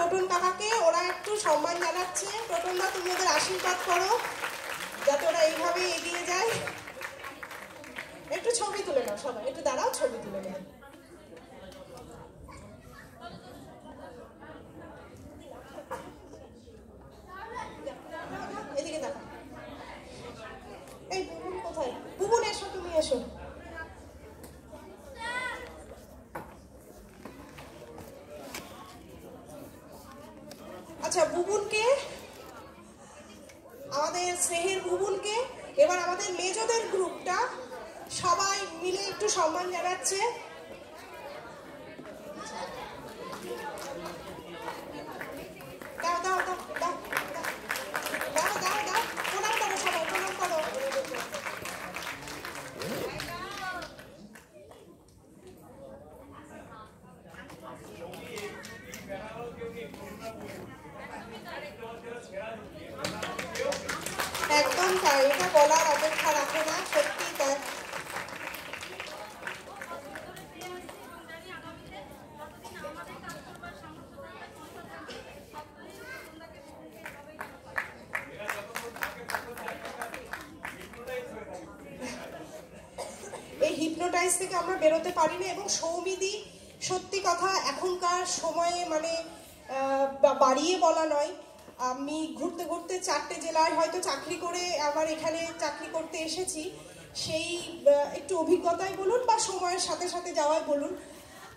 টোটন কাকাকে ওরা একটু সম্মান জানাচ্ছে। টোটনদা, তুমি ওদের আশীর্বাদ করো যাতে ওরা এইভাবে এগিয়ে যায়। একটু ছবি তুলে নাও সবাই, একটু দাঁড়াও, ছবি তুলে নাও। এদিকে দেখো। এই বুবুন কোথায়? বুবুন এসো, তুমি এসো। আচ্ছা, বুবুনকে, আমাদের স্নেহের বুবুনকে এবার আমাদের মেজদের গ্রুপটা সবাই মিলে একটু সম্মান জানাচ্ছে। দাও দাও দাও দাও দাও দাও দাও, প্রণাম করো সবাই, প্রণাম করো। একদম তাই, এটা বলার অপেক্ষা রাখে না, সত্যি তাই। এই হিপনোটাইজ থেকে আমরা বেরোতে পারি না। এবং সৌমিদি, সত্যি কথা, এখনকার সময়ে মানে বাড়িয়ে বলা নয়, আমি ঘুরতে ঘুরতে 4টে জেলায় হয়তো চাকরি করে আবার এখানে চাকরি করতে এসেছি। সেই একটু অভিজ্ঞতায় বলুন বা সময়ের সাথে সাথে যাওয়ায় বলুন,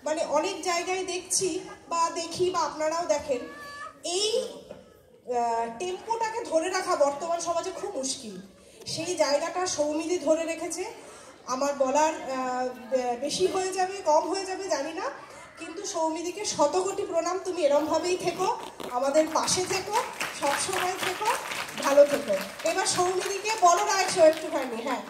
মানে অনেক জায়গায় দেখছি বা দেখি বা আপনারাও দেখেন, এই টেম্পোটাকে ধরে রাখা বর্তমান সমাজে খুব মুশকিল। সেই জায়গাটা সৌমিদি ধরে রেখেছে। আমার বলার বেশি হয়ে যাবে কম হয়ে যাবে জানি না, কিন্তু সৌমিদিকে শতকোটি প্রণাম। তুমি এরমভাবেই থেকো, আমাদের পাশে থেকো, সবসময় থেকো, ভালো থেকো। এবার সৌমিদিকে বলো না একটুখানি। হ্যাঁ,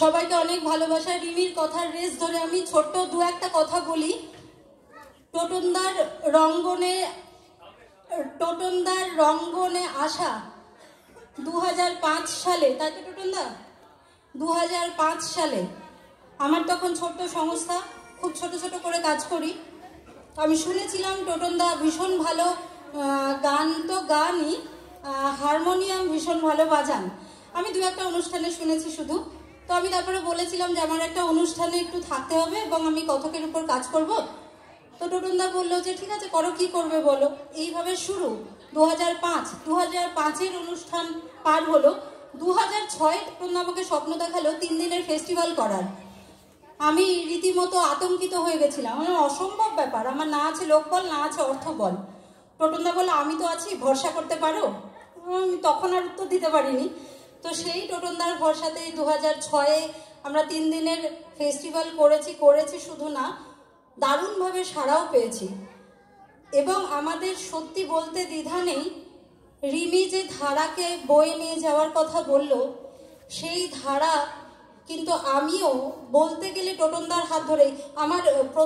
সবাইকে অনেক ভালোবাসা। রিমির কথার রেস ধরে আমি ছোট্ট দু একটা কথা বলি। টোটনদার রঙ্গনে আসা 2005 সালে, তাই তো টোটনদা? 2005 সালে আমার তখন ছোট্ট সংস্থা, খুব ছোট ছোট করে কাজ করি। আমি শুনেছিলাম টোটনদা ভীষণ ভালো গান, তো গানই, হারমোনিয়াম ভীষণ ভালো বাজান। আমি দু একটা অনুষ্ঠানে শুনেছি শুধু। তো আমি তারপরে বলেছিলাম যে আমার একটা অনুষ্ঠানে একটু থাকতে হবে এবং আমি কথকের উপর কাজ করব। তো টোটনদা বললো যে ঠিক আছে করো, কি করবে বলো। এইভাবে শুরু 2005 অনুষ্ঠান পার হলো। 2006 টোটনদা আমাকে স্বপ্ন দেখালো 3 দিনের ফেস্টিভ্যাল করার। আমি রীতিমতো আতঙ্কিত হয়ে গেছিলাম, আমার অসম্ভব ব্যাপার, আমার না আছে লোকবল না আছে অর্থবল। টোটনদা বললো আমি তো আছি, ভরসা করতে পারো। আমি তখন আর উত্তর দিতে পারিনি। তো সেই টোটনদার ভরসাতেই 2006 আমরা 3 দিনের ফেস্টিভ্যাল করেছি শুধু না, দারুণভাবে সাড়াও পেয়েছি। এবং আমাদের সত্যি বলতে দ্বিধা নেই, রিমি যে ধারাকে বয়ে নিয়ে যাওয়ার কথা বলল, সেই ধারা কিন্তু আমিও বলতে গেলে টোটনদার হাত ধরেই আমার